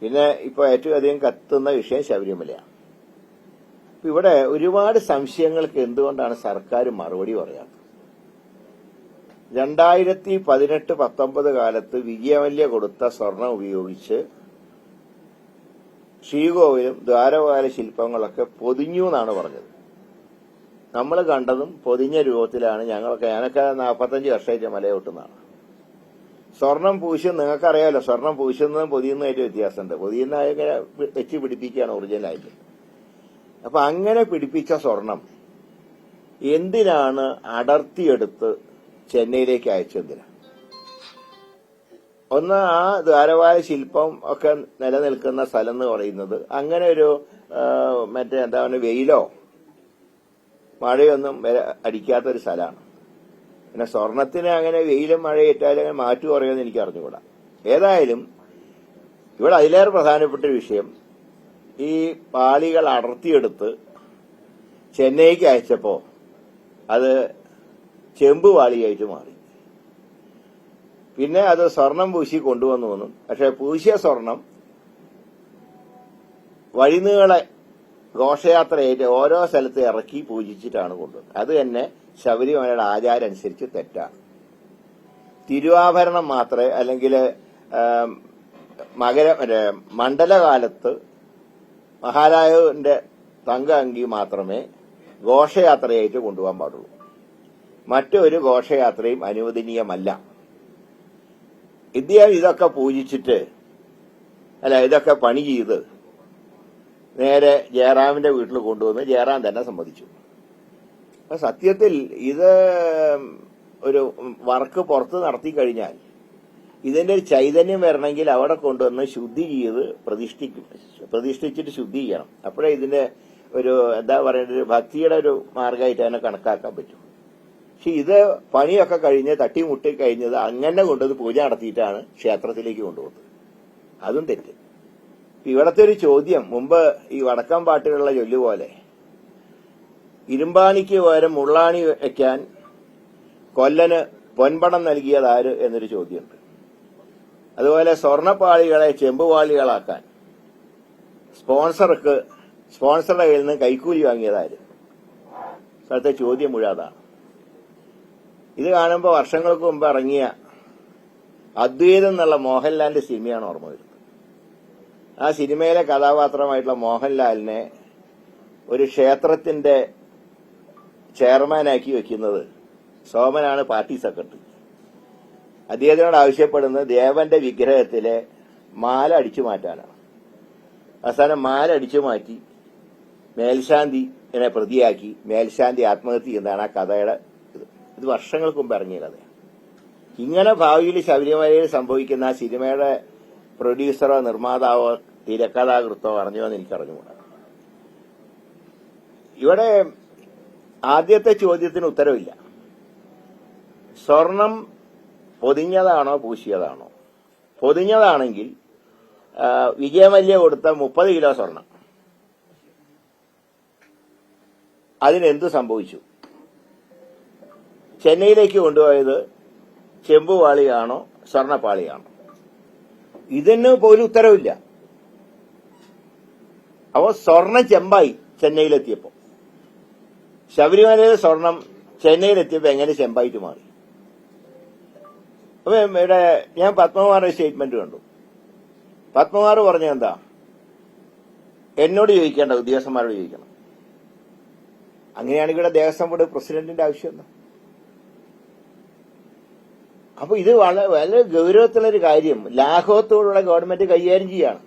പിന്നെ ഇപ്പൊ ഏറ്റവും അധികം കത്തുന്ന വിഷയം ശബരിമലയാണ്. ഇവിടെ ഒരുപാട് സംശയങ്ങൾക്ക് എന്തുകൊണ്ടാണ് സർക്കാർ മറുപടി പറയാത്തത്? 2018-19 കാലത്ത് വിജയമല്യ കൊടുത്ത സ്വർണം ഉപയോഗിച്ച് ശ്രീകോവിലും ദ്വാരപാല ശില്പങ്ങളൊക്കെ പൊതിഞ്ഞു എന്നാണ് പറഞ്ഞത്. നമ്മൾ കണ്ടതും പൊതിഞ്ഞ രൂപത്തിലാണ്. ഞാനൊക്കെ 45 വർഷമായിട്ട് മലയോട്ടുന്നതാണ്. സ്വർണം പൂശും, നിങ്ങൾക്കറിയാലോ, സ്വർണം പൂശുന്നതും പൊതിയുന്നതായിട്ട് വ്യത്യാസമുണ്ട്. പൊതിയുന്ന ഇങ്ങനെ വെച്ച് പിടിപ്പിക്കുകയാണ് ഒറിജിനലായിട്ട്. അപ്പൊ അങ്ങനെ പിടിപ്പിച്ച സ്വർണം എന്തിനാണ് അടർത്തിയെടുത്ത് ചെന്നൈയിലേക്ക് അയച്ചെന്തിനാ? ഒന്ന്, ആ ദ്വാരപാല ശില്പം ഒക്കെ നിലനിൽക്കുന്ന സ്ഥലം എന്ന് പറയുന്നത് അങ്ങനെ ഒരു എന്താണ് വെയിലോ മഴയൊന്നും അടിക്കാത്തൊരു സ്ഥലമാണ്. പിന്നെ സ്വർണത്തിന് അങ്ങനെ വെയിലും മഴയേറ്റാലും അങ്ങനെ മാറ്റു പറയുമെന്ന് എനിക്ക് അറിഞ്ഞുകൂടാ. ഏതായാലും ഇവിടെ അതിലേറെ പ്രധാനപ്പെട്ട ഒരു വിഷയം, ഈ പാളികൾ അടർത്തിയെടുത്ത് ചെന്നൈക്ക് അയച്ചപ്പോ അത് ചെമ്പ് പാളിയായിട്ട് മാറി. പിന്നെ അത് സ്വർണം പൂശി കൊണ്ടുവന്നു എന്നും, പക്ഷെ പൂശിയ സ്വർണം വഴിനീളെ ഘോഷയാത്രയായിട്ട് ഓരോ സ്ഥലത്ത് ഇറക്കി പൂജിച്ചിട്ടാണ് കൊണ്ടുവന്നത്. അത് തന്നെ ശബരിമലയുടെ ആചാരം അനുസരിച്ച് തെറ്റാണ്. തിരുവാഭരണം മാത്രമേ, അല്ലെങ്കിൽ മണ്ഡലകാലത്ത് മഹാരാജാവിന്റെ തങ്ക അങ്കി മാത്രമേ ഘോഷയാത്രയായിട്ട് കൊണ്ടുപോകാൻ പാടുള്ളൂ. മറ്റൊരു ഘോഷയാത്രയും അനുവദനീയമല്ല. ഇദ്ദേഹം ഇതൊക്കെ പൂജിച്ചിട്ട് ഇതൊക്കെ പണി ചെയ്ത് നേരെ ജയറാമിന്റെ വീട്ടിൽ കൊണ്ടുവന്ന് ജയറാം തന്നെ സമ്മതിച്ചു. സത്യത്തിൽ ഇത് ഒരു വർക്ക് പുറത്ത് നടത്തി കഴിഞ്ഞാൽ ഇതിന്റെ ഒരു ചൈതന്യം വരണമെങ്കിൽ അവിടെ കൊണ്ടുവന്ന് ശുദ്ധി ചെയ്ത് പ്രതിഷ്ഠിച്ചിട്ട് ശുദ്ധി ചെയ്യണം. അപ്പോഴേ ഇതിന്റെ ഒരു എന്താ പറയേണ്ടത്, ഒരു ഭക്തിയുടെ ഒരു മാർഗമായിട്ട് അതിനെ കണക്കാക്കാൻ പറ്റും. പക്ഷെ ഇത് പണിയൊക്കെ കഴിഞ്ഞ് തട്ടിമുട്ടി കഴിഞ്ഞത് അങ്ങനെ കൊണ്ടുവന്ന് പൂജ നടത്തിയിട്ടാണ് ക്ഷേത്രത്തിലേക്ക് കൊണ്ടുപോകുന്നത്. അതും തെറ്റ്. ഇവിടത്തെ ഒരു ചോദ്യം, മുമ്പ് ഈ വടക്കം പാട്ടുകളിലെ ചൊല്ലുപോലെ ഇരുമ്പാണിക്ക് പകരം മുള്ളാണി വയ്ക്കാൻ കൊല്ലന് പൊൻപണം നൽകിയതാര് എന്നൊരു ചോദ്യമുണ്ട്. അതുപോലെ സ്വർണപ്പാളികളെ ചെമ്പുപാളികളാക്കാൻ സ്പോൺസറുടെ കയ്യിൽ നിന്ന് കൈക്കൂലി വാങ്ങിയതാര്? സ്ഥലത്തെ ചോദ്യം മുഴുവതാണ്. ഇത് കാണുമ്പോൾ വർഷങ്ങൾക്ക് മുമ്പ് ഇറങ്ങിയ അദ്വൈതം എന്നുള്ള മോഹൻലാലിന്റെ സിനിമയാണ് ഓർമ്മ വരുന്നത്. ആ സിനിമയിലെ കഥാപാത്രമായിട്ടുള്ള മോഹൻലാലിനെ ഒരു ക്ഷേത്രത്തിന്റെ ചെയർമാനാക്കി വെക്കുന്നത് സോമനാണ്, പാർട്ടി സെക്രട്ടറി. അദ്ദേഹത്തിനോട് ആവശ്യപ്പെടുന്നത് ദേവന്റെ വിഗ്രഹത്തിലെ മാല അടിച്ചു മാറ്റാനാണ്. അവസാനം മാല അടിച്ചു മാറ്റി മേൽശാന്തിനെ പ്രതിയാക്കി മേൽശാന്തി ആത്മഹത്യ ചെയ്യുന്നതാണ് ആ കഥയുടെ ഇത് വർഷങ്ങൾക്ക് മുമ്പ് ഇറങ്ങിയ കഥയാണ്. ഇങ്ങനെ ഭാവിയിൽ ശബരിമലയിൽ സംഭവിക്കുന്ന ആ സിനിമയുടെ പ്രൊഡ്യൂസറോ നിർമ്മാതാവോ തിരക്കഥാകൃത്തോ അറിഞ്ഞോ എന്ന് എനിക്കറിഞ്ഞുകൂടാ. ഇവിടെ ആദ്യത്തെ ചോദ്യത്തിന് ഉത്തരവില്ല. സ്വർണം പൊതിഞ്ഞതാണോ പൂശിയതാണോ? പൊതിഞ്ഞതാണെങ്കിൽ വിജയമല്യ കൊടുത്ത 30 കിലോ സ്വർണം അതിനെന്ത് സംഭവിച്ചു? ചെന്നൈയിലേക്ക് കൊണ്ടുപോയത് ചെമ്പുപാളിയാണോ സ്വർണപ്പാളിയാണോ? ഇതിന് പോലും ഉത്തരവില്ല. അപ്പോ സ്വർണം ചെമ്പായി ചെന്നൈയിലെത്തിയപ്പോ, ശബരിമലയിലെ സ്വർണം ചെന്നൈയിലെത്തിയപ്പോ എങ്ങനെ ചെമ്പായിട്ട് മാറി? അപ്പൊ ഇവിടെ ഞാൻ പത്മകുമാറിന്റെ സ്റ്റേറ്റ്മെന്റ് കണ്ടു. പത്മകുമാർ പറഞ്ഞ എന്താ? എന്നോട് ചോദിക്കേണ്ട, ഉദ്യോഗസ്ഥന്മാരോട് ചോദിക്കണം. അങ്ങനെയാണെങ്കിൽ ഇവിടെ ദേവസ്വം ബോർഡ് പ്രസിഡന്റിന്റെ ആവശ്യം എന്താ? അപ്പൊ ഇത് വളരെ ഗൗരവത്തിലൊരു കാര്യം ലാഘവത്തോടുള്ള ഗവൺമെന്റ് കൈകാര്യം ചെയ്യാണ്.